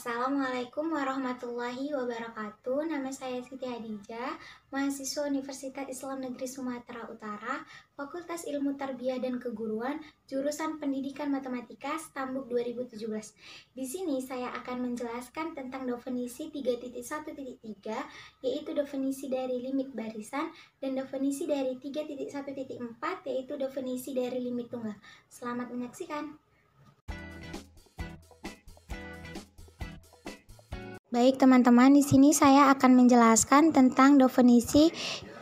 Assalamualaikum warahmatullahi wabarakatuh. Nama saya Siti Hadijah, mahasiswa Universitas Islam Negeri Sumatera Utara, Fakultas Ilmu Tarbiyah dan Keguruan, jurusan Pendidikan Matematika, Stambuk 2017. Di sini saya akan menjelaskan tentang definisi 3.1.3, yaitu definisi dari limit barisan, dan definisi dari 3.1.4, yaitu definisi dari limit tunggal. Selamat menyaksikan. Baik teman-teman, di sini saya akan menjelaskan tentang definisi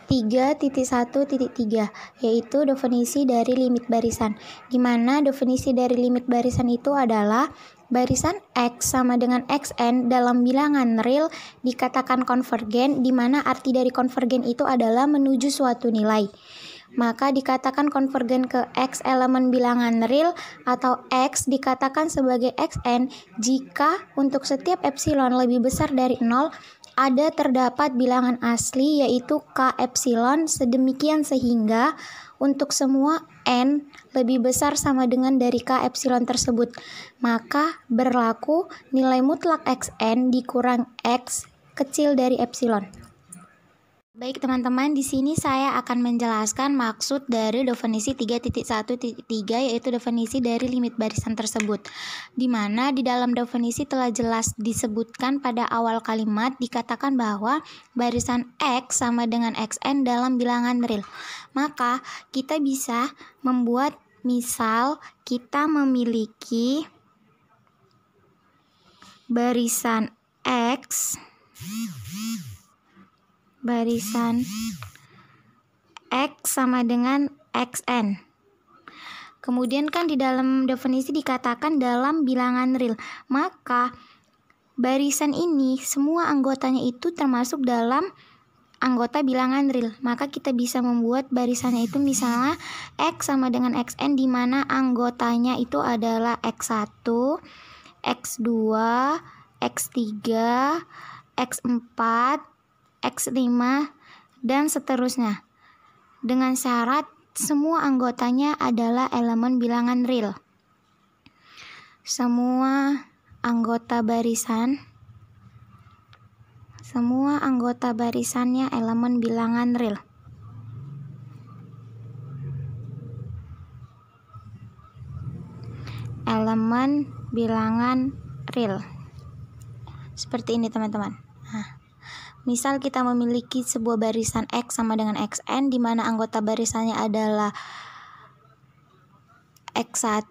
3.1.3, yaitu definisi dari limit barisan. Di mana definisi dari limit barisan itu adalah barisan X sama dengan Xn dalam bilangan real dikatakan konvergen, di mana arti dari konvergen itu adalah menuju suatu nilai. Maka dikatakan konvergen ke X elemen bilangan real atau X dikatakan sebagai Xn jika untuk setiap epsilon lebih besar dari 0 ada terdapat bilangan asli yaitu K epsilon sedemikian sehingga untuk semua N lebih besar sama dengan dari K epsilon tersebut. Maka berlaku nilai mutlak Xn dikurang X kecil dari epsilon. Baik teman-teman, di sini saya akan menjelaskan maksud dari definisi 3.1.3, yaitu definisi dari limit barisan tersebut. Di mana di dalam definisi telah jelas disebutkan pada awal kalimat dikatakan bahwa barisan X sama dengan Xn dalam bilangan real. Maka kita bisa membuat misal kita memiliki barisan X sama dengan Xn. Kemudian kan di dalam definisi dikatakan dalam bilangan real. Maka barisan ini semua anggotanya itu termasuk dalam anggota bilangan real. Maka kita bisa membuat barisannya itu misalnya X sama dengan Xn, di mana anggotanya itu adalah X1, X2, X3, X4, X5, dan seterusnya. Dengan syarat semua anggotanya adalah elemen bilangan real. Semua anggota barisannya elemen bilangan real. Elemen bilangan real. Seperti ini teman-teman. Misal kita memiliki sebuah barisan X sama dengan Xn, di mana anggota barisannya adalah X1,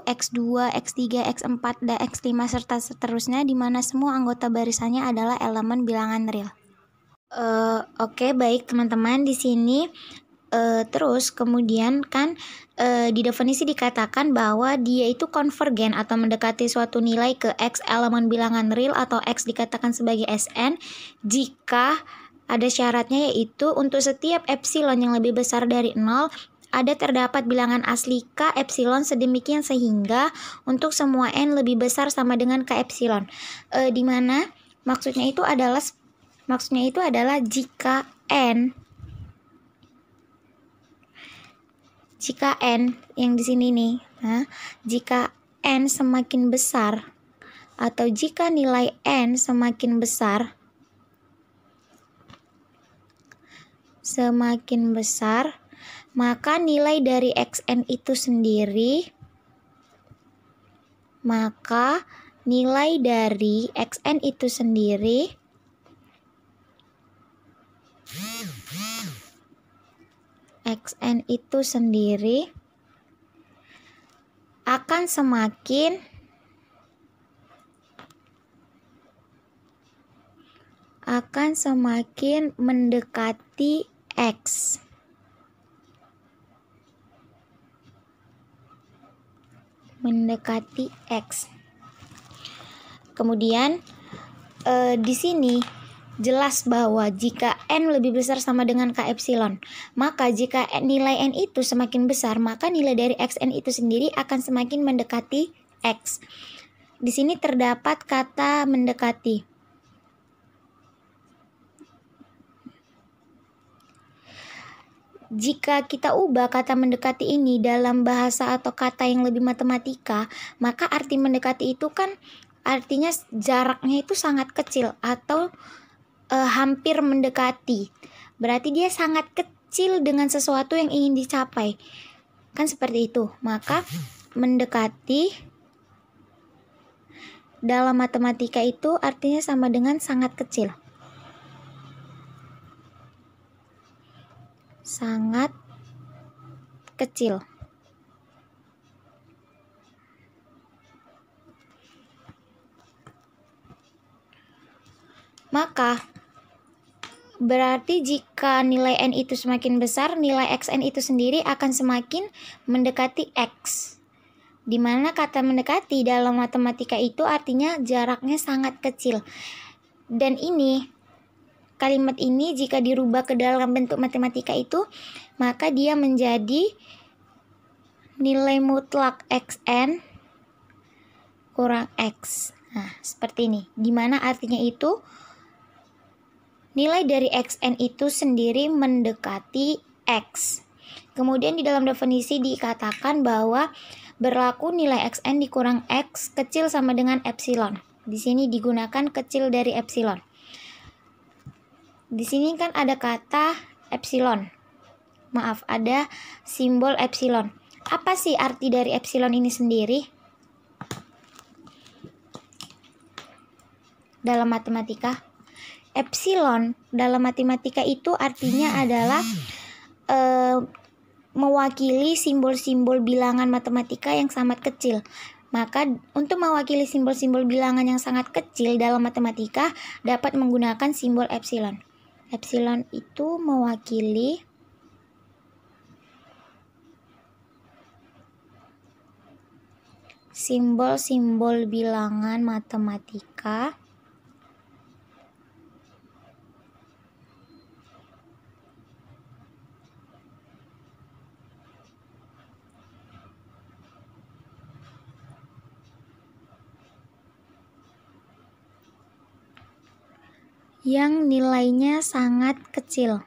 X2, X3, X4, dan X5 serta seterusnya, di mana semua anggota barisannya adalah elemen bilangan real. Oke, baik teman-teman, di sini terus kemudian kan di definisi dikatakan bahwa dia itu konvergen atau mendekati suatu nilai ke X elemen bilangan real atau X dikatakan sebagai Sn jika ada syaratnya, yaitu untuk setiap epsilon yang lebih besar dari 0 ada terdapat bilangan asli K epsilon sedemikian sehingga untuk semua N lebih besar sama dengan K epsilon. Di mana maksudnya itu adalah jika N yang di sini nih, jika N semakin besar atau jika nilai N semakin besar, maka nilai dari Xn itu sendiri, Xn itu sendiri akan semakin mendekati X. Kemudian di sini jelas bahwa jika N lebih besar sama dengan K epsilon, maka jika nilai N itu semakin besar, maka nilai dari Xn itu sendiri akan semakin mendekati X. Di sini terdapat kata mendekati. Jika kita ubah kata mendekati ini dalam bahasa atau kata yang lebih matematika, maka arti mendekati itu kan artinya jaraknya itu sangat kecil atau hampir mendekati. Berarti dia sangat kecil dengan sesuatu yang ingin dicapai. Kan seperti itu. Maka mendekati dalam matematika itu artinya sama dengan sangat kecil. Sangat kecil. Maka berarti jika nilai n itu semakin besar, nilai xn itu sendiri akan semakin mendekati x. Di mana kata mendekati dalam matematika itu artinya jaraknya sangat kecil. Dan ini, kalimat ini jika dirubah ke dalam bentuk matematika itu, maka dia menjadi nilai mutlak xn kurang x. Nah, seperti ini. Di mana artinya itu nilai dari xn itu sendiri mendekati x. Kemudian di dalam definisi dikatakan bahwa berlaku nilai xn dikurang x kecil sama dengan epsilon. Di sini digunakan kecil dari epsilon. Di sini kan ada kata epsilon. Maaf, ada simbol epsilon. Apa sih arti dari epsilon ini sendiri? Dalam matematika, epsilon dalam matematika itu artinya adalah mewakili simbol-simbol bilangan matematika yang sangat kecil. Maka untuk mewakili simbol-simbol bilangan yang sangat kecil dalam matematika dapat menggunakan simbol epsilon. Epsilon itu mewakili simbol-simbol bilangan matematika yang nilainya sangat kecil.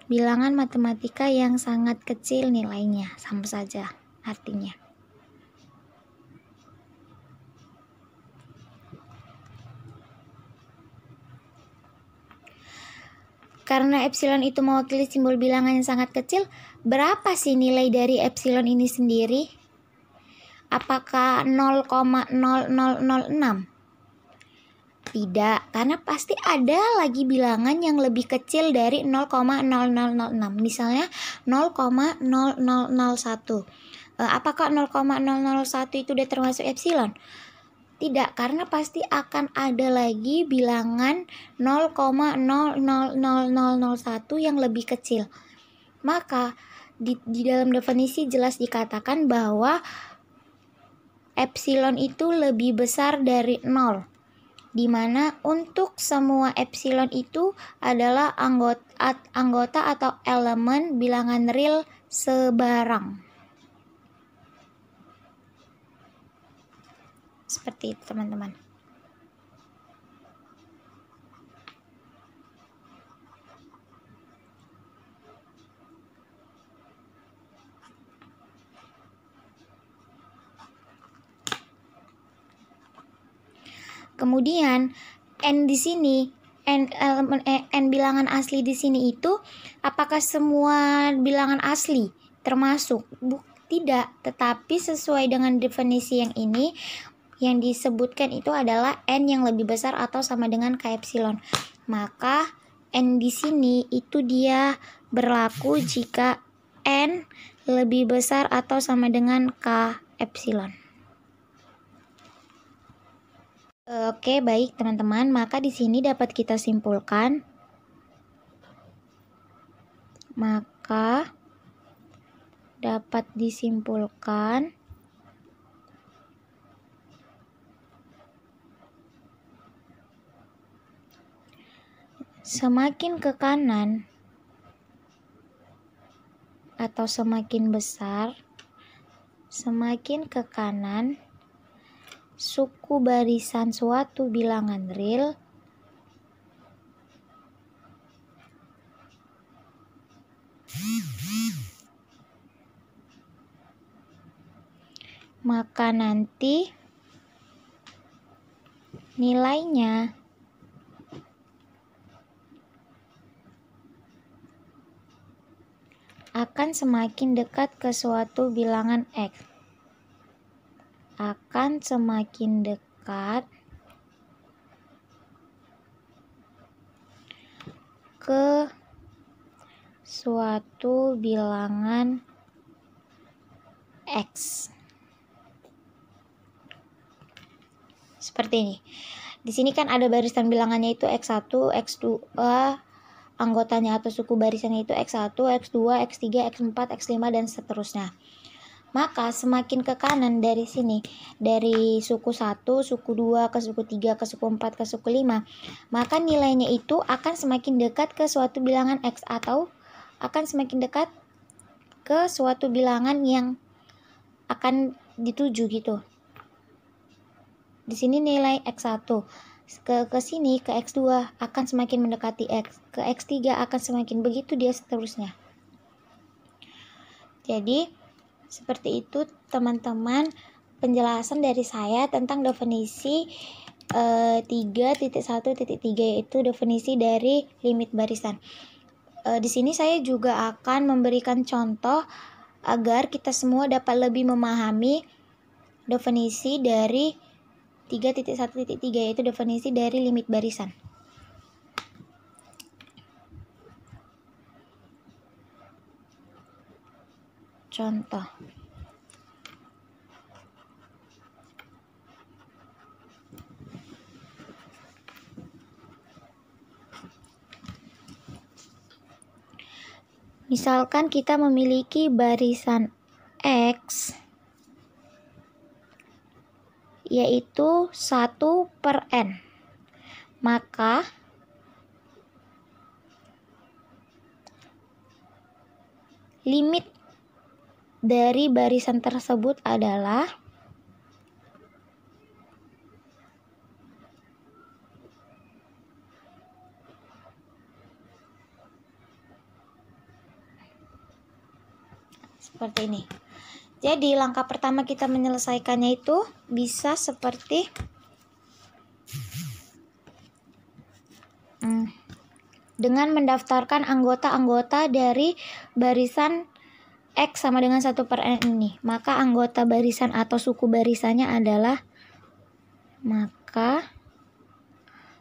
Bilangan matematika yang sangat kecil nilainya, sama saja artinya. Karena epsilon itu mewakili simbol bilangan yang sangat kecil, berapa sih nilai dari epsilon ini sendiri? Apakah 0,0006? Tidak, karena pasti ada lagi bilangan yang lebih kecil dari 0,0006. Misalnya 0,0001. Apakah 0,001 itu udah termasuk epsilon? Tidak, karena pasti akan ada lagi bilangan 0,0001 yang lebih kecil. Maka di dalam definisi jelas dikatakan bahwa epsilon itu lebih besar dari 0, di mana untuk semua epsilon itu adalah anggota atau elemen bilangan real sebarang. Seperti itu, teman-teman. Kemudian n di sini, n bilangan asli di sini itu apakah semua bilangan asli termasuk? Tidak, tetapi sesuai dengan definisi yang ini yang disebutkan itu adalah n yang lebih besar atau sama dengan k epsilon. Maka n di sini itu dia berlaku jika n lebih besar atau sama dengan k epsilon. Oke, baik teman-teman, maka di sini dapat kita simpulkan. Maka dapat disimpulkan semakin ke kanan atau semakin besar, semakin ke kanan suku barisan suatu bilangan real maka nanti nilainya akan semakin dekat ke suatu bilangan X. Akan semakin dekat ke suatu bilangan X. Seperti ini. Di sini kan ada barisan bilangannya itu X1, X2, anggotanya atau suku barisannya itu X1, X2, X3, X4, X5 dan seterusnya. Maka semakin ke kanan dari sini, dari suku 1, suku 2 ke suku 3 ke suku 4 ke suku 5, maka nilainya itu akan semakin dekat ke suatu bilangan X atau akan semakin dekat ke suatu bilangan yang akan dituju gitu. Di sini nilai X1 ke sini ke X2 akan semakin mendekati X, ke X3 akan semakin begitu dia seterusnya. Jadi seperti itu teman-teman penjelasan dari saya tentang definisi 3.1.3 yaitu definisi dari limit barisan. Di sini saya juga akan memberikan contoh agar kita semua dapat lebih memahami definisi dari 3.1.3 yaitu definisi dari limit barisan. Contoh. Misalkan kita memiliki barisan X yaitu 1/n. Maka limit dari barisan tersebut adalah seperti ini. Jadi langkah pertama kita menyelesaikannya itu bisa seperti dengan mendaftarkan anggota-anggota dari barisan X sama dengan 1/n ini. Maka anggota barisan atau suku barisannya adalah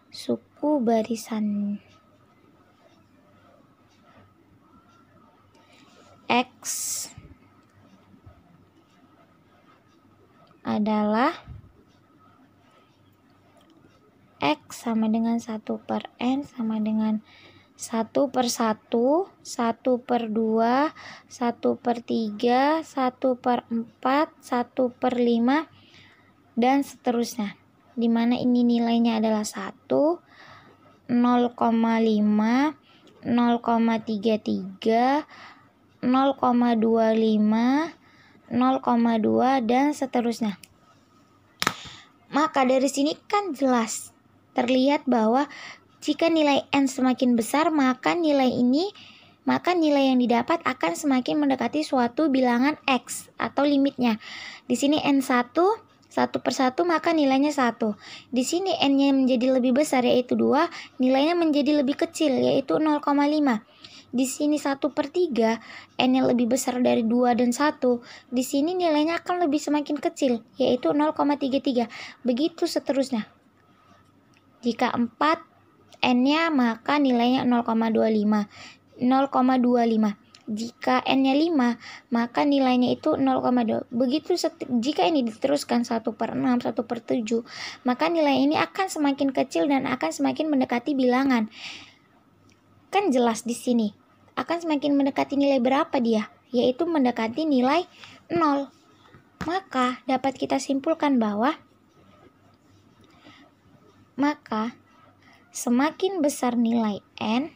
suku barisan X adalah X sama dengan 1/n sama dengan 1/1, 1/2, 1/3, 1/4, 1/5 dan seterusnya. Dimana ini nilainya adalah 1, 0,5, 0,33, 0,25, 0,2 dan seterusnya. Maka dari sini kan jelas terlihat bahwa jika nilai N semakin besar, maka nilai yang didapat akan semakin mendekati suatu bilangan X atau limitnya. Di sini N1, 1/1 maka nilainya 1. Di sini N-nya menjadi lebih besar yaitu 2, nilainya menjadi lebih kecil yaitu 0,5. Di sini 1/3, N-nya lebih besar dari 2 dan 1. Di sini nilainya akan lebih semakin kecil yaitu 0,33. Begitu seterusnya. Jika 4 N-nya maka nilainya 0,25. Jika N-nya 5, maka nilainya itu 0,2. Begitu jika ini diteruskan 1/6, 1/7, maka nilai ini akan semakin kecil dan akan semakin mendekati bilangan. Kan jelas di sini. Akan semakin mendekati nilai berapa dia? Yaitu mendekati nilai 0. Maka dapat kita simpulkan bahwa semakin besar nilai N,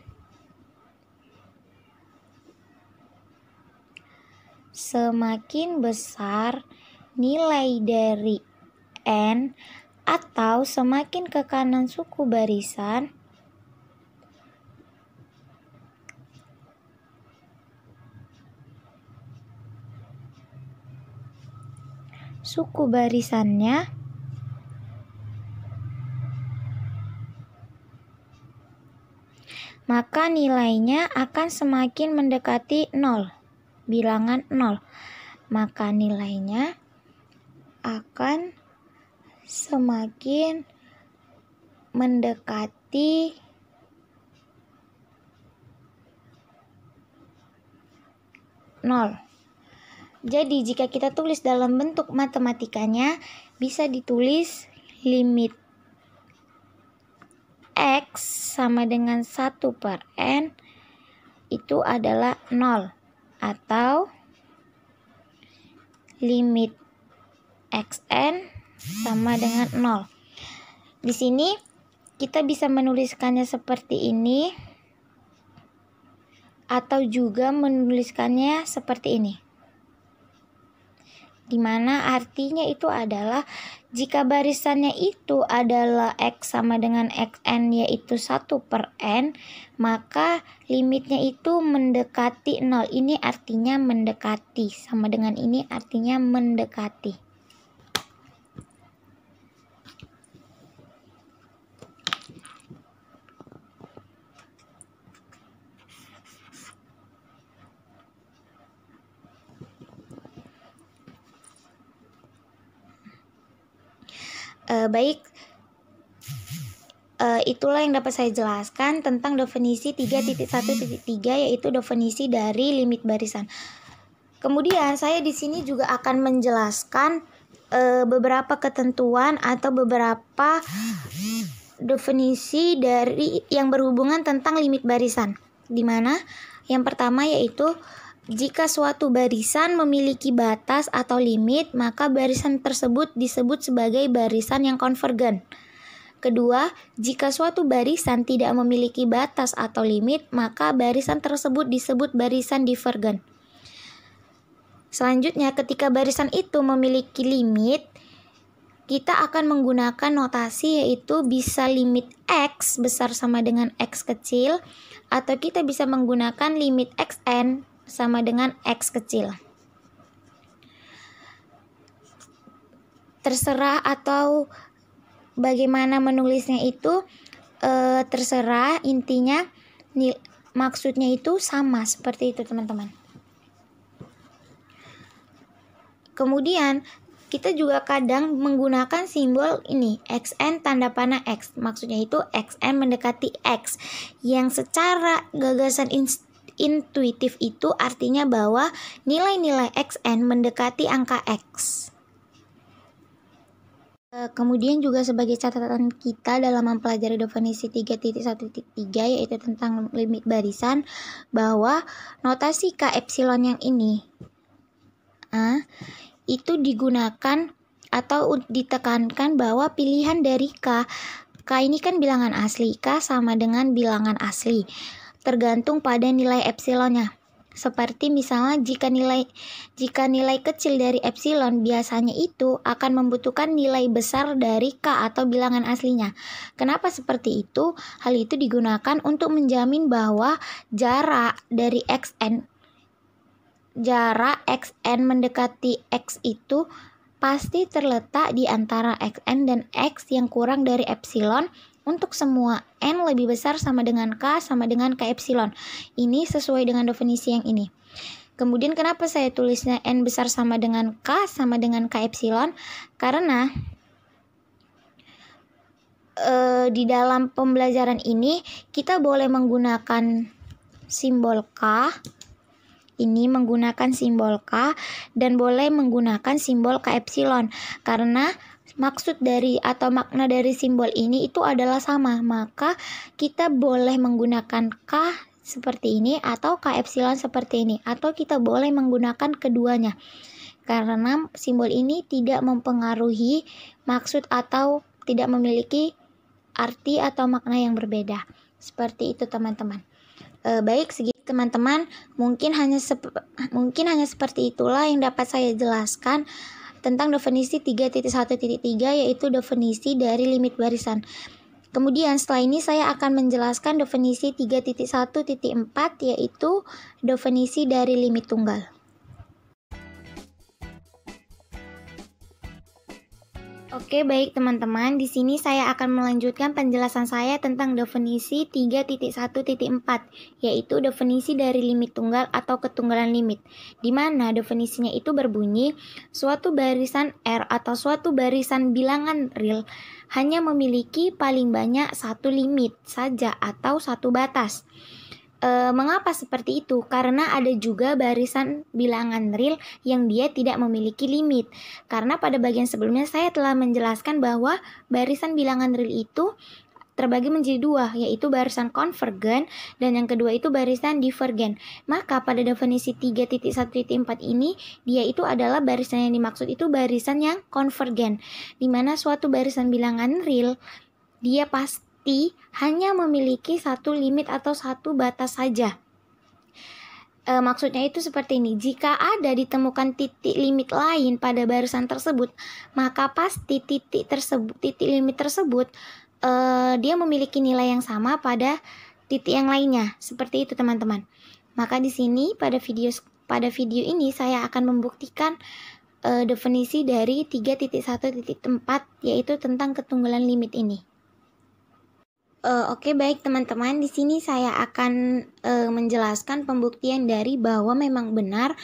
semakin besar nilai dari N atau semakin ke kanan suku barisan, suku barisannya maka nilainya akan semakin mendekati 0, bilangan 0. Maka nilainya akan semakin mendekati 0. Jadi jika kita tulis dalam bentuk matematikanya, bisa ditulis limit X sama dengan 1/n itu adalah 0, atau limit xn sama dengan 0. Di sini kita bisa menuliskannya seperti ini atau juga menuliskannya seperti ini, dimana artinya itu adalah jika barisannya itu adalah X sama dengan xn yaitu 1/n, maka limitnya itu mendekati 0. Ini artinya mendekati, sama dengan ini artinya mendekati. Baik, itulah yang dapat saya jelaskan tentang definisi 3.1.3, yaitu definisi dari limit barisan. Kemudian saya di sini juga akan menjelaskan beberapa ketentuan atau beberapa definisi dari yang berhubungan tentang limit barisan. Di mana yang pertama yaitu jika suatu barisan memiliki batas atau limit, maka barisan tersebut disebut sebagai barisan yang konvergen. Kedua, jika suatu barisan tidak memiliki batas atau limit, maka barisan tersebut disebut barisan divergen. Selanjutnya, ketika barisan itu memiliki limit, kita akan menggunakan notasi yaitu bisa limit X besar sama dengan X kecil, atau kita bisa menggunakan limit xn sama dengan X kecil. Terserah atau bagaimana menulisnya itu terserah, intinya maksudnya itu sama seperti itu teman-teman. Kemudian kita juga kadang menggunakan simbol ini xn tanda panah X, maksudnya itu xn mendekati X, yang secara gagasan intuitif itu artinya bahwa nilai-nilai xn mendekati angka X. Kemudian juga sebagai catatan kita dalam mempelajari definisi 3.1.3 yaitu tentang limit barisan, bahwa notasi K epsilon yang ini itu digunakan atau ditekankan bahwa pilihan dari K ini kan bilangan asli, K sama dengan bilangan asli, tergantung pada nilai epsilonnya. Seperti misalnya jika nilai kecil dari epsilon biasanya itu akan membutuhkan nilai besar dari K atau bilangan aslinya. Kenapa seperti itu? Hal itu digunakan untuk menjamin bahwa jarak xn mendekati X itu pasti terletak di antara xn dan X yang kurang dari epsilon untuk semua n lebih besar sama dengan K sama dengan K epsilon. Ini sesuai dengan definisi yang ini. Kemudian kenapa saya tulisnya n besar sama dengan K sama dengan K epsilon? Karena di dalam pembelajaran ini kita boleh menggunakan simbol K, ini menggunakan simbol K, dan boleh menggunakan simbol K epsilon, karena maksud dari atau makna dari simbol ini itu adalah sama. Maka kita boleh menggunakan K seperti ini atau K epsilon seperti ini, atau kita boleh menggunakan keduanya, karena simbol ini tidak mempengaruhi maksud atau tidak memiliki arti atau makna yang berbeda. Seperti itu teman-teman. Baik, segitu teman-teman, mungkin hanya seperti itulah yang dapat saya jelaskan tentang definisi 3.1.3 yaitu definisi dari limit barisan. Kemudian setelah ini saya akan menjelaskan definisi 3.1.4 yaitu definisi dari limit tunggal. Oke, baik teman-teman. Di sini saya akan melanjutkan penjelasan saya tentang definisi 3.1.4, yaitu definisi dari limit tunggal atau ketunggalan limit. Di mana definisinya itu berbunyi, suatu barisan R atau suatu barisan bilangan real hanya memiliki paling banyak satu limit saja atau satu batas. Mengapa seperti itu? Karena ada juga barisan bilangan real yang dia tidak memiliki limit. Karena pada bagian sebelumnya saya telah menjelaskan bahwa barisan bilangan real itu terbagi menjadi dua, yaitu barisan konvergen dan yang kedua itu barisan divergen. Maka pada definisi 3.1.4 ini, dia itu adalah barisan yang dimaksud itu barisan yang konvergen, di mana suatu barisan bilangan real dia pasti hanya memiliki satu limit atau satu batas saja. Maksudnya itu seperti ini, jika ada ditemukan titik limit lain pada barisan tersebut, maka pasti titik limit tersebut dia memiliki nilai yang sama pada titik yang lainnya. Seperti itu teman-teman. Maka di sini pada video ini saya akan membuktikan definisi dari 3.1.4, yaitu tentang ketunggalan limit ini. Oke, baik teman-teman, di sini saya akan menjelaskan pembuktian dari bahwa memang benar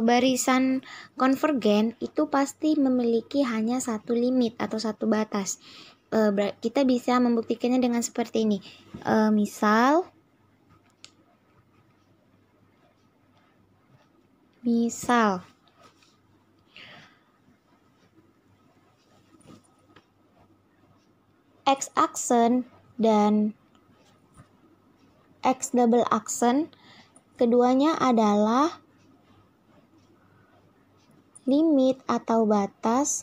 barisan konvergen itu pasti memiliki hanya satu limit atau satu batas. Kita bisa membuktikannya dengan seperti ini. Misal X aksen dan X double aksen keduanya adalah limit atau batas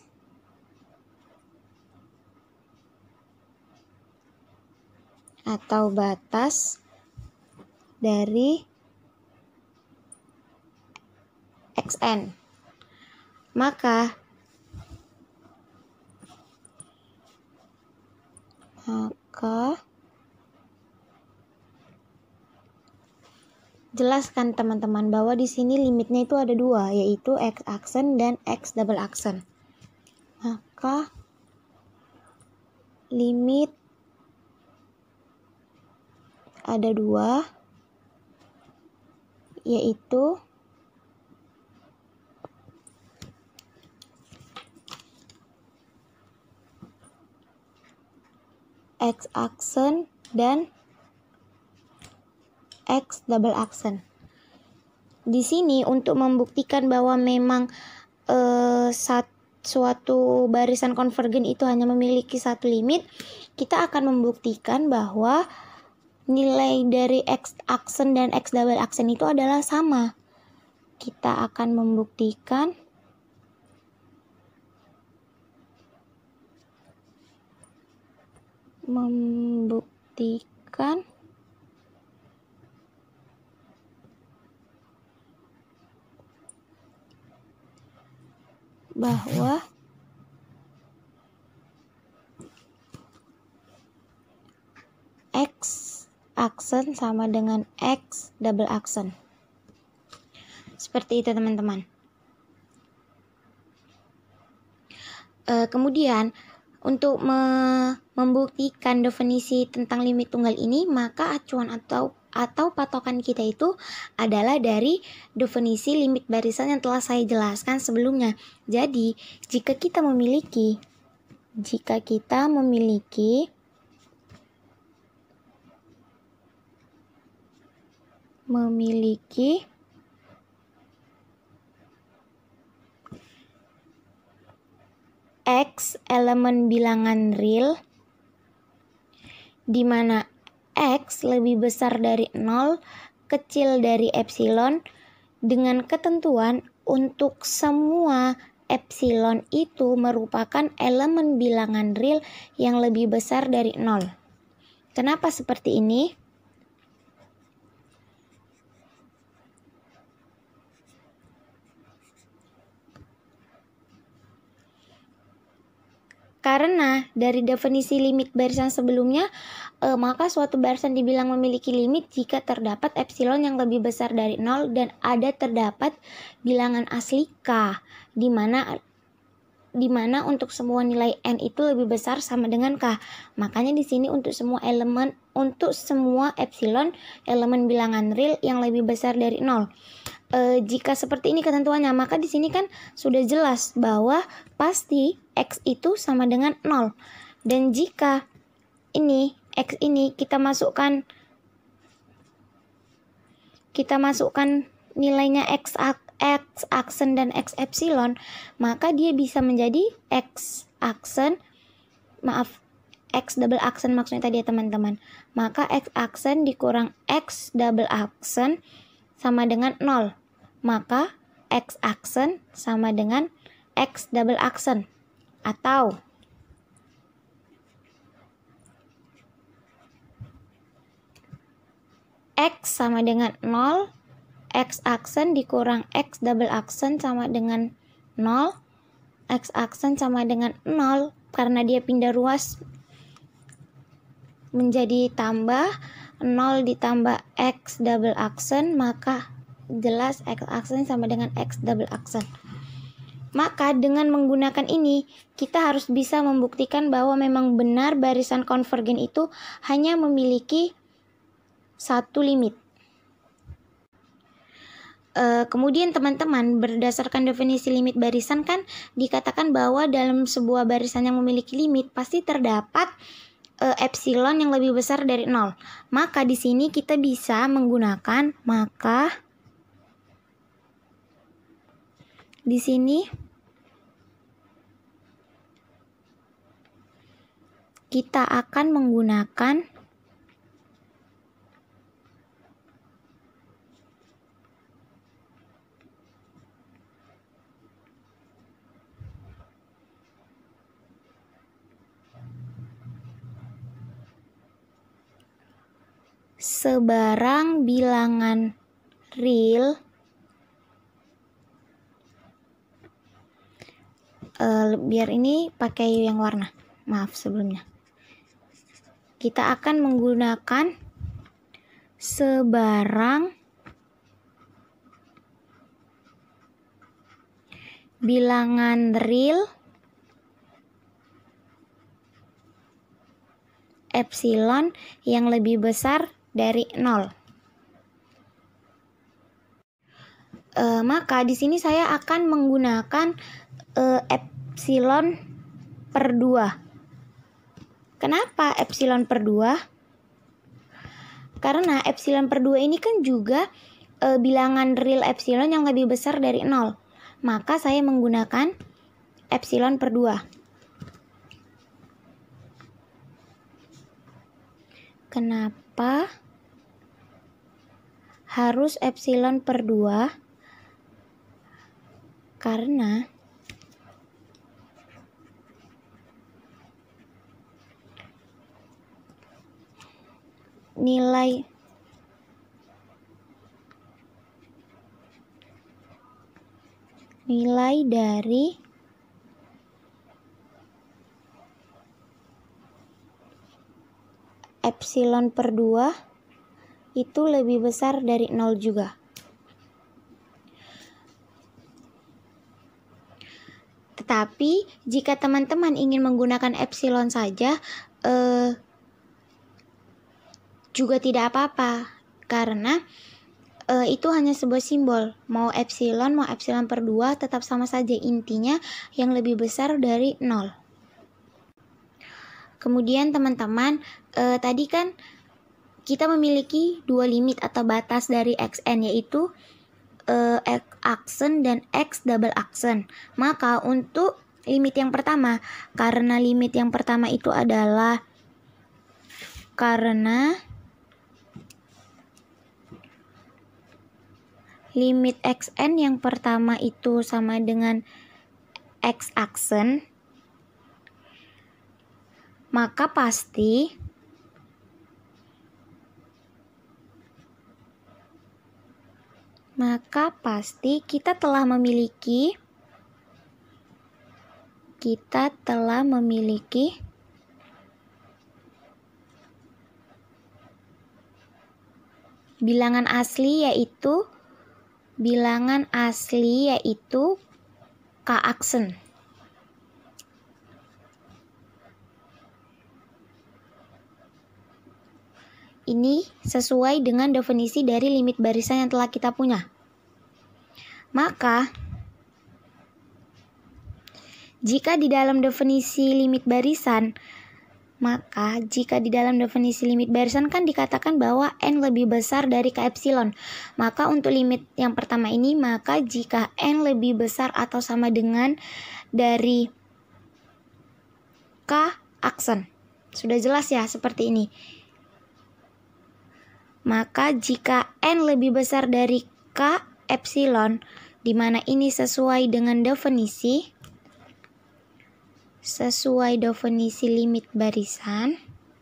dari xn. Maka jelaskan teman-teman bahwa di sini limitnya itu ada dua, yaitu X aksen dan X double aksen. Maka limit ada dua, yaitu X aksen dan X double aksen. Di sini untuk membuktikan bahwa memang suatu barisan konvergen itu hanya memiliki satu limit, kita akan membuktikan bahwa nilai dari X aksen dan X double aksen itu adalah sama. Kita akan membuktikan bahwa X aksen sama dengan X double aksen. Seperti itu teman-teman. Kemudian untuk membuktikan definisi tentang limit tunggal ini, maka acuan atau patokan kita itu adalah dari definisi limit barisan yang telah saya jelaskan sebelumnya. Jadi, jika kita memiliki X elemen bilangan real di mana X lebih besar dari 0, kecil dari epsilon, dengan ketentuan untuk semua epsilon itu merupakan elemen bilangan real yang lebih besar dari 0. Kenapa seperti ini? Karena dari definisi limit barisan sebelumnya, maka suatu barisan dibilang memiliki limit jika terdapat epsilon yang lebih besar dari 0 dan ada terdapat bilangan asli K, di mana di mana untuk semua nilai n itu lebih besar sama dengan k. Makanya di sini untuk semua epsilon elemen bilangan real yang lebih besar dari 0. Jika seperti ini ketentuannya, maka di sini kan sudah jelas bahwa pasti x itu sama dengan 0. Dan jika ini x ini kita masukkan nilainya x aksen dan x epsilon, maka dia bisa menjadi x double aksen maksudnya tadi ya teman-teman. Maka x aksen dikurang x double aksen sama dengan 0. Maka x aksen sama dengan x double aksen. Atau x sama dengan 0, x aksen dikurang x double aksen sama dengan 0, x aksen sama dengan 0 karena dia pindah ruas menjadi tambah 0 ditambah x double aksen, maka jelas x aksen sama dengan x double aksen. Maka dengan menggunakan ini kita harus bisa membuktikan bahwa memang benar barisan konvergen itu hanya memiliki satu limit. Kemudian teman-teman, berdasarkan definisi limit barisan kan dikatakan bahwa dalam sebuah barisan yang memiliki limit pasti terdapat epsilon yang lebih besar dari 0. Maka di sini kita bisa menggunakan, di sini kita akan menggunakan sebarang bilangan real biar ini pakai yang warna, maaf sebelumnya. Kita akan menggunakan sebarang bilangan real epsilon yang lebih besar dari 0. Maka di sini saya akan menggunakan epsilon per 2. Kenapa epsilon per 2? Karena epsilon per 2 ini kan juga bilangan real epsilon yang lebih besar dari 0. Maka saya menggunakan epsilon per 2. Kenapa harus epsilon per 2? Karena nilai dari epsilon per 2 itu lebih besar dari 0 juga. Tetapi jika teman-teman ingin menggunakan epsilon saja juga tidak apa-apa, karena itu hanya sebuah simbol. Mau epsilon per 2 tetap sama saja, intinya yang lebih besar dari 0. Kemudian teman-teman, tadi kan kita memiliki dua limit atau batas dari xn, yaitu x aksen dan x double aksen. Maka untuk limit yang pertama, karena limit yang pertama itu adalah limit xn yang pertama itu sama dengan x aksen, maka pasti kita telah memiliki bilangan asli yaitu k aksen. Ini sesuai dengan definisi dari limit barisan yang telah kita punya. Maka, jika di dalam definisi limit barisan kan dikatakan bahwa N lebih besar dari K epsilon. Maka untuk limit yang pertama ini, maka jika N lebih besar atau sama dengan dari K aksen. Sudah jelas ya seperti ini. Maka jika N lebih besar dari K epsilon, di mana ini sesuai dengan definisi limit barisan,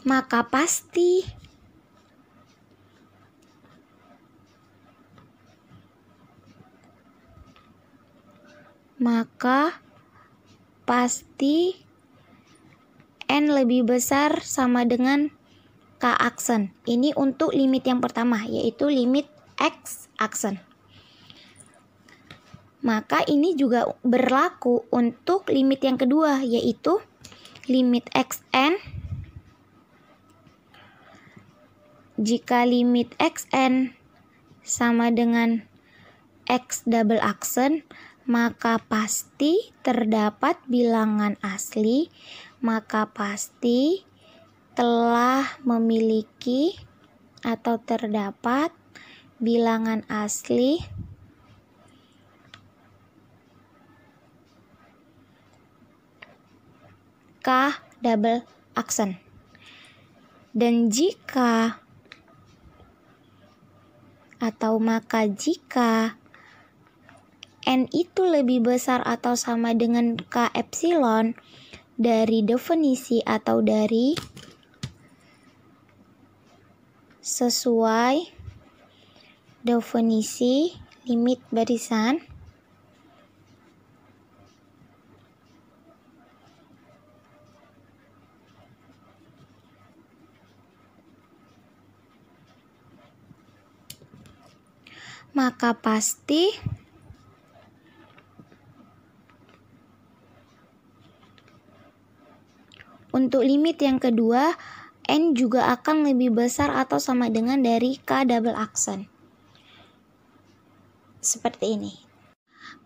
maka pasti N lebih besar sama dengan K aksen. Ini untuk limit yang pertama, yaitu limit X aksen. Maka ini juga berlaku untuk limit yang kedua, yaitu limit Xn. Jika limit Xn sama dengan X double aksen, maka pasti terdapat bilangan asli, maka pasti telah memiliki atau terdapat bilangan asli K double aksen. Dan jika N itu lebih besar atau sama dengan K epsilon dari definisi atau dari sesuai definisi limit barisan, maka pasti untuk limit yang kedua, N juga akan lebih besar atau sama dengan dari K double aksen. Seperti ini.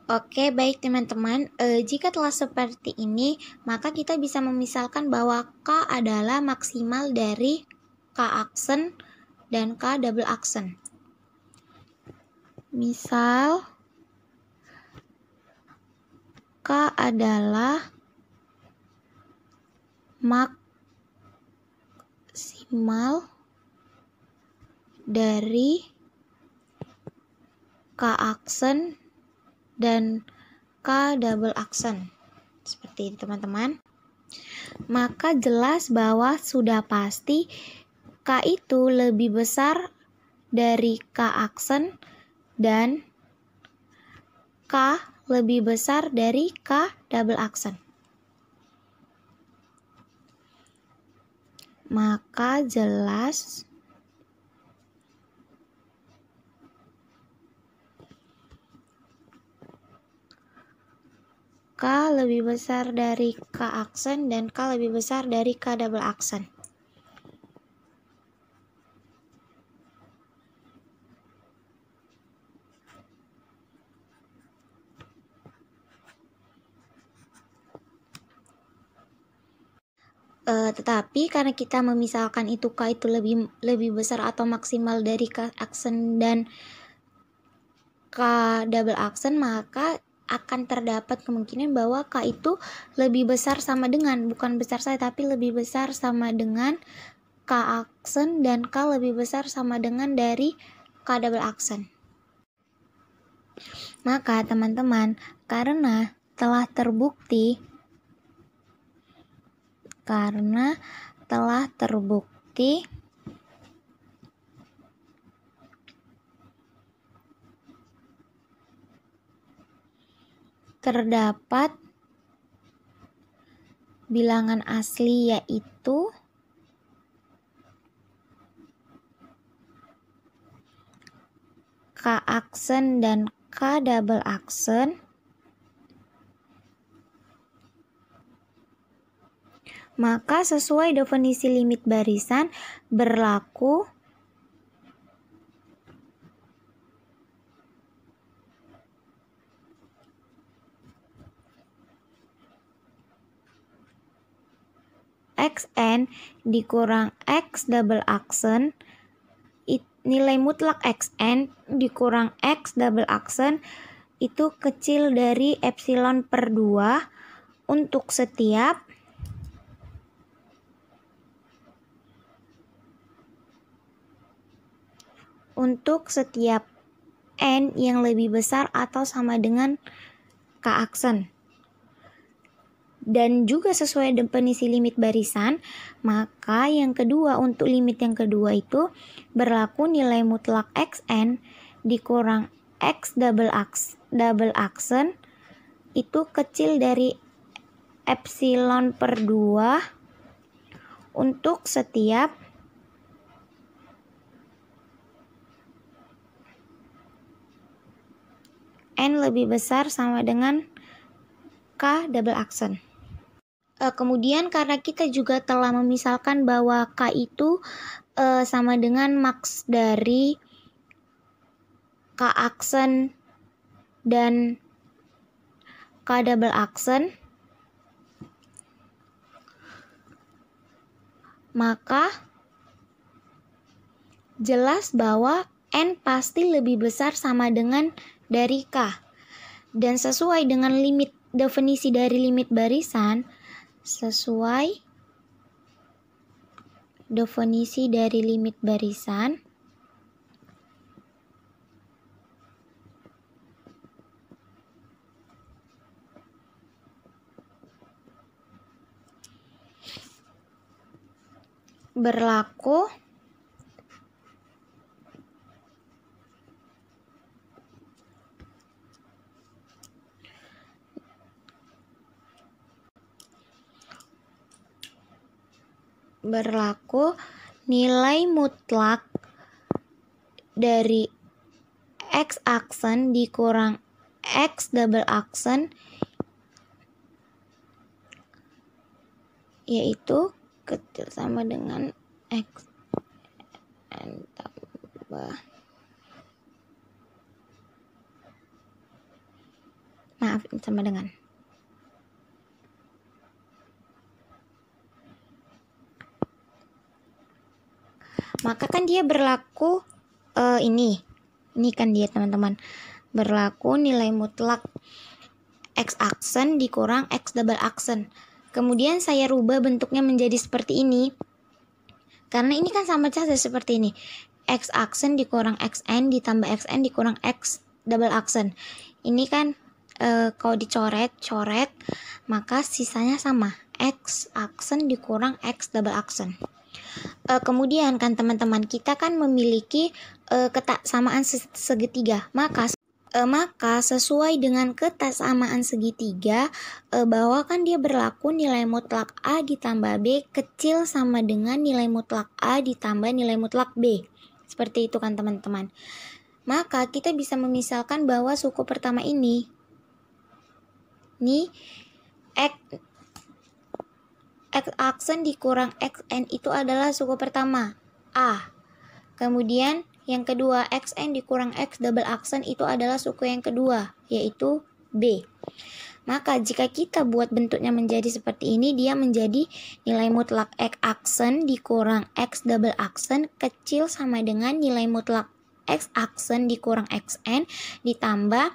Oke, baik teman-teman. Jika telah seperti ini, maka kita bisa memisalkan bahwa K adalah maksimal dari K aksen dan K double aksen. Misal, K adalah maksimal dari K aksen dan K double aksen. Seperti ini teman-teman. Maka jelas bahwa sudah pasti K itu lebih besar dari K aksen dan K lebih besar dari K double aksen. Maka jelas K lebih besar dari K aksen dan K lebih besar dari K double aksen. Tetapi karena kita memisalkan itu K itu lebih besar atau maksimal dari K aksen dan K double aksen, maka akan terdapat kemungkinan bahwa K itu lebih besar sama dengan, bukan besar saja tapi lebih besar sama dengan K aksen dan K lebih besar sama dengan dari K double aksen. Maka teman-teman, karena telah terbukti terdapat bilangan asli yaitu K aksen dan K double aksen, maka sesuai definisi limit barisan berlaku xn dikurang x double aksen, nilai mutlak xn dikurang x double aksen itu kecil dari epsilon per 2 untuk setiap n yang lebih besar atau sama dengan k aksen. Dan juga sesuai definisi limit barisan, maka yang kedua, untuk limit yang kedua itu berlaku nilai mutlak xn dikurang x double aksen itu kecil dari epsilon per 2 untuk setiap n lebih besar sama dengan k double aksen. Kemudian karena kita juga telah memisalkan bahwa K itu sama dengan maks dari K aksen dan K double aksen, maka jelas bahwa N pasti lebih besar sama dengan dari K. Dan sesuai dengan definisi dari limit barisan, berlaku nilai mutlak dari x aksen dikurang x double aksen yaitu kecil sama dengan x n tambah sama dengan maka kan dia berlaku ini kan dia teman-teman, berlaku nilai mutlak x aksen dikurang x double aksen. Kemudian saya rubah bentuknya menjadi seperti ini, karena ini kan sama saja seperti ini, x aksen dikurang xn ditambah xn dikurang x double aksen. Ini kan kalau dicoret maka sisanya sama, x aksen dikurang x double aksen. Kemudian kan teman-teman, kita kan memiliki kesamaan segitiga, maka sesuai dengan kesamaan segitiga bahwa kan dia berlaku nilai mutlak A ditambah B kecil sama dengan nilai mutlak A ditambah nilai mutlak B. Seperti itu kan teman-teman. Maka kita bisa memisalkan bahwa suku pertama ini x aksen dikurang xn itu adalah suku pertama A. Kemudian yang kedua, xn dikurang x double aksen itu adalah suku yang kedua, yaitu B. Maka jika kita buat bentuknya menjadi seperti ini, dia menjadi nilai mutlak x aksen dikurang x double aksen kecil sama dengan nilai mutlak x aksen dikurang xn ditambah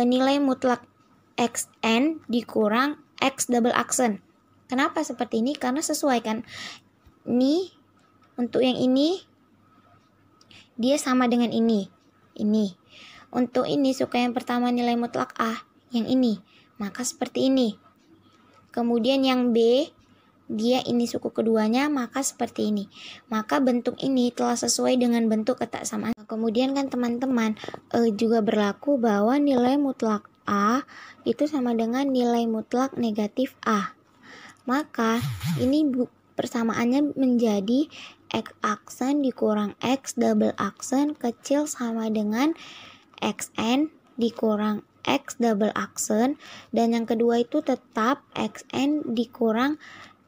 nilai mutlak xn dikurang x double aksen. Kenapa seperti ini? Karena sesuai kan. Ini untuk yang ini dia sama dengan ini. Untuk ini suku yang pertama nilai mutlak A, yang ini. Maka seperti ini. Kemudian yang B, dia ini suku keduanya, maka seperti ini. Maka bentuk ini telah sesuai dengan bentuk kesamaan. Kemudian kan teman-teman juga berlaku bahwa nilai mutlak A itu sama dengan nilai mutlak negatif A. Maka ini persamaannya menjadi X aksen dikurang X double aksen kecil sama dengan XN dikurang X double aksen, dan yang kedua itu tetap XN dikurang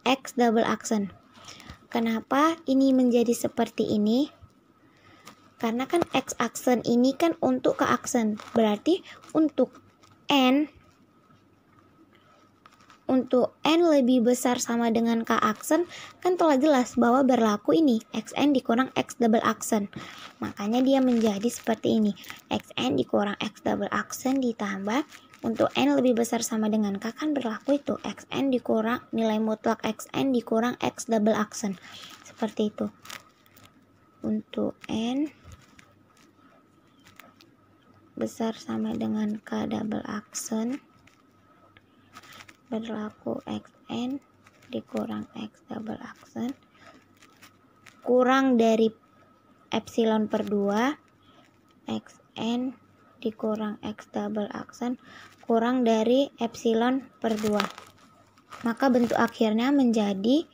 X double aksen. Kenapa ini menjadi seperti ini? Karena kan X aksen ini kan untuk ke aksen, berarti untuk N lebih besar sama dengan K aksen, kan telah jelas bahwa berlaku ini XN dikurang X double aksen. Makanya dia menjadi seperti ini, XN dikurang X double aksen ditambah untuk N lebih besar sama dengan K, kan berlaku itu XN dikurang nilai mutlak XN dikurang X double aksen. Seperti itu. Untuk N besar sama dengan K double aksen, berlaku XN dikurang X double aksen kurang dari epsilon per 2, XN dikurang X double aksen kurang dari epsilon per 2. Maka bentuk akhirnya menjadi,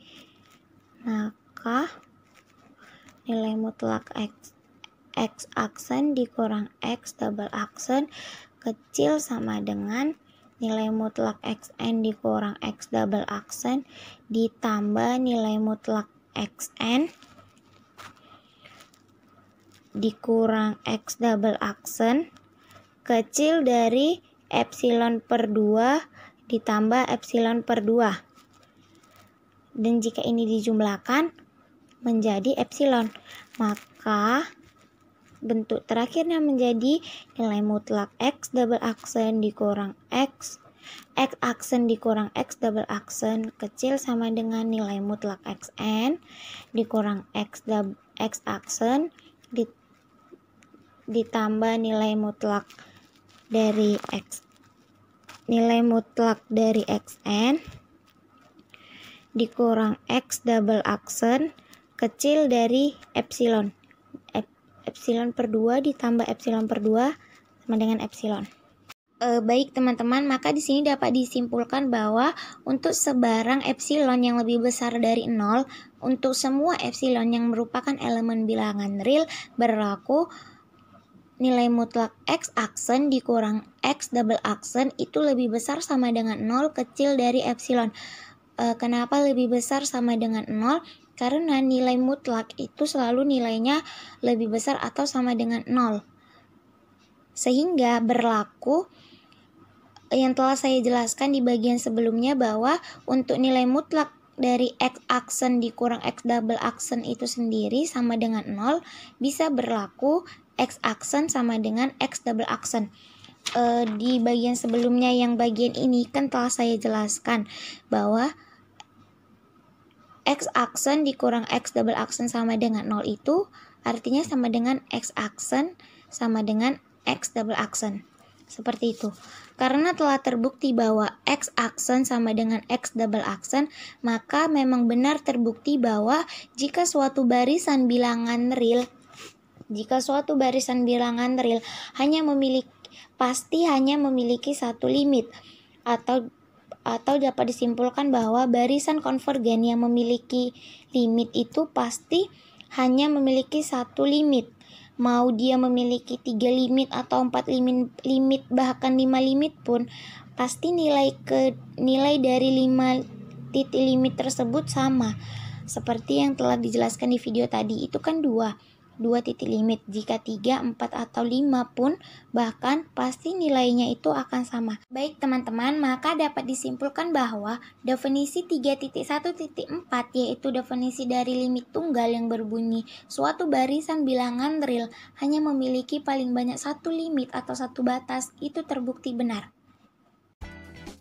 maka nilai mutlak X aksen dikurang X double aksen kecil sama dengan nilai mutlak XN dikurang X double aksen ditambah nilai mutlak XN dikurang X double aksen kecil dari epsilon per 2 ditambah epsilon per 2. Dan jika ini dijumlahkan menjadi epsilon, maka bentuk terakhirnya menjadi nilai mutlak X double aksen dikurang X aksen dikurang X double aksen kecil sama dengan nilai mutlak XN dikurang X aksen ditambah nilai mutlak dari XN dikurang X double aksen kecil dari epsilon per 2 ditambah epsilon per 2 sama dengan epsilon. Baik teman-teman, maka di sini dapat disimpulkan bahwa untuk sebarang epsilon yang lebih besar dari 0, untuk semua epsilon yang merupakan elemen bilangan real berlaku nilai mutlak X aksen dikurang X double aksen itu lebih besar sama dengan 0 kecil dari epsilon. Kenapa lebih besar sama dengan 0? Karena nilai mutlak itu selalu nilainya lebih besar atau sama dengan 0. Sehingga berlaku yang telah saya jelaskan di bagian sebelumnya bahwa untuk nilai mutlak dari X aksen dikurang X double aksen itu sendiri sama dengan 0, bisa berlaku X aksen sama dengan X double aksen. Di bagian sebelumnya yang bagian ini kan telah saya jelaskan bahwa X aksen dikurang X double aksen sama dengan 0 itu artinya sama dengan X aksen sama dengan X double aksen. Seperti itu. Karena telah terbukti bahwa X aksen sama dengan X double aksen, maka memang benar terbukti bahwa jika suatu barisan bilangan real pasti hanya memiliki satu limit, atau dapat disimpulkan bahwa barisan konvergen yang memiliki limit itu pasti hanya memiliki satu limit. Mau dia memiliki 3 limit atau 4 limit bahkan 5 limit pun pasti nilai dari 5 titik limit tersebut sama. Seperti yang telah dijelaskan di video tadi, itu kan 2 titik limit. Jika 3, 4, atau 5 pun bahkan pasti nilainya itu akan sama. Baik teman-teman, maka dapat disimpulkan bahwa definisi 3.1.4 yaitu definisi dari limit tunggal yang berbunyi suatu barisan bilangan real hanya memiliki paling banyak satu limit atau satu batas itu terbukti benar.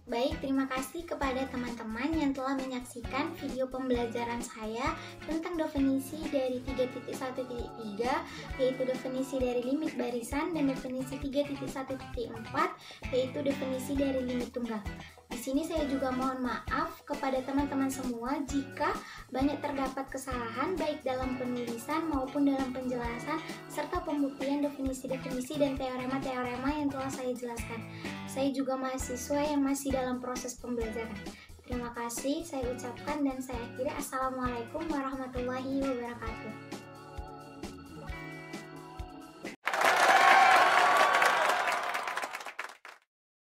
Baik, terima kasih kepada teman-teman yang telah menyaksikan video pembelajaran saya tentang definisi dari 3.1.3 yaitu definisi dari limit barisan dan definisi 3.1.4 yaitu definisi dari limit tunggal. Di sini saya juga mohon maaf kepada teman-teman semua jika banyak terdapat kesalahan baik dalam penulisan maupun dalam penjelasan serta pembuktian definisi-definisi dan teorema-teorema yang telah saya jelaskan. Saya juga mahasiswa yang masih dalam proses pembelajaran. Terima kasih saya ucapkan dan saya akhiri. Assalamualaikum warahmatullahi wabarakatuh.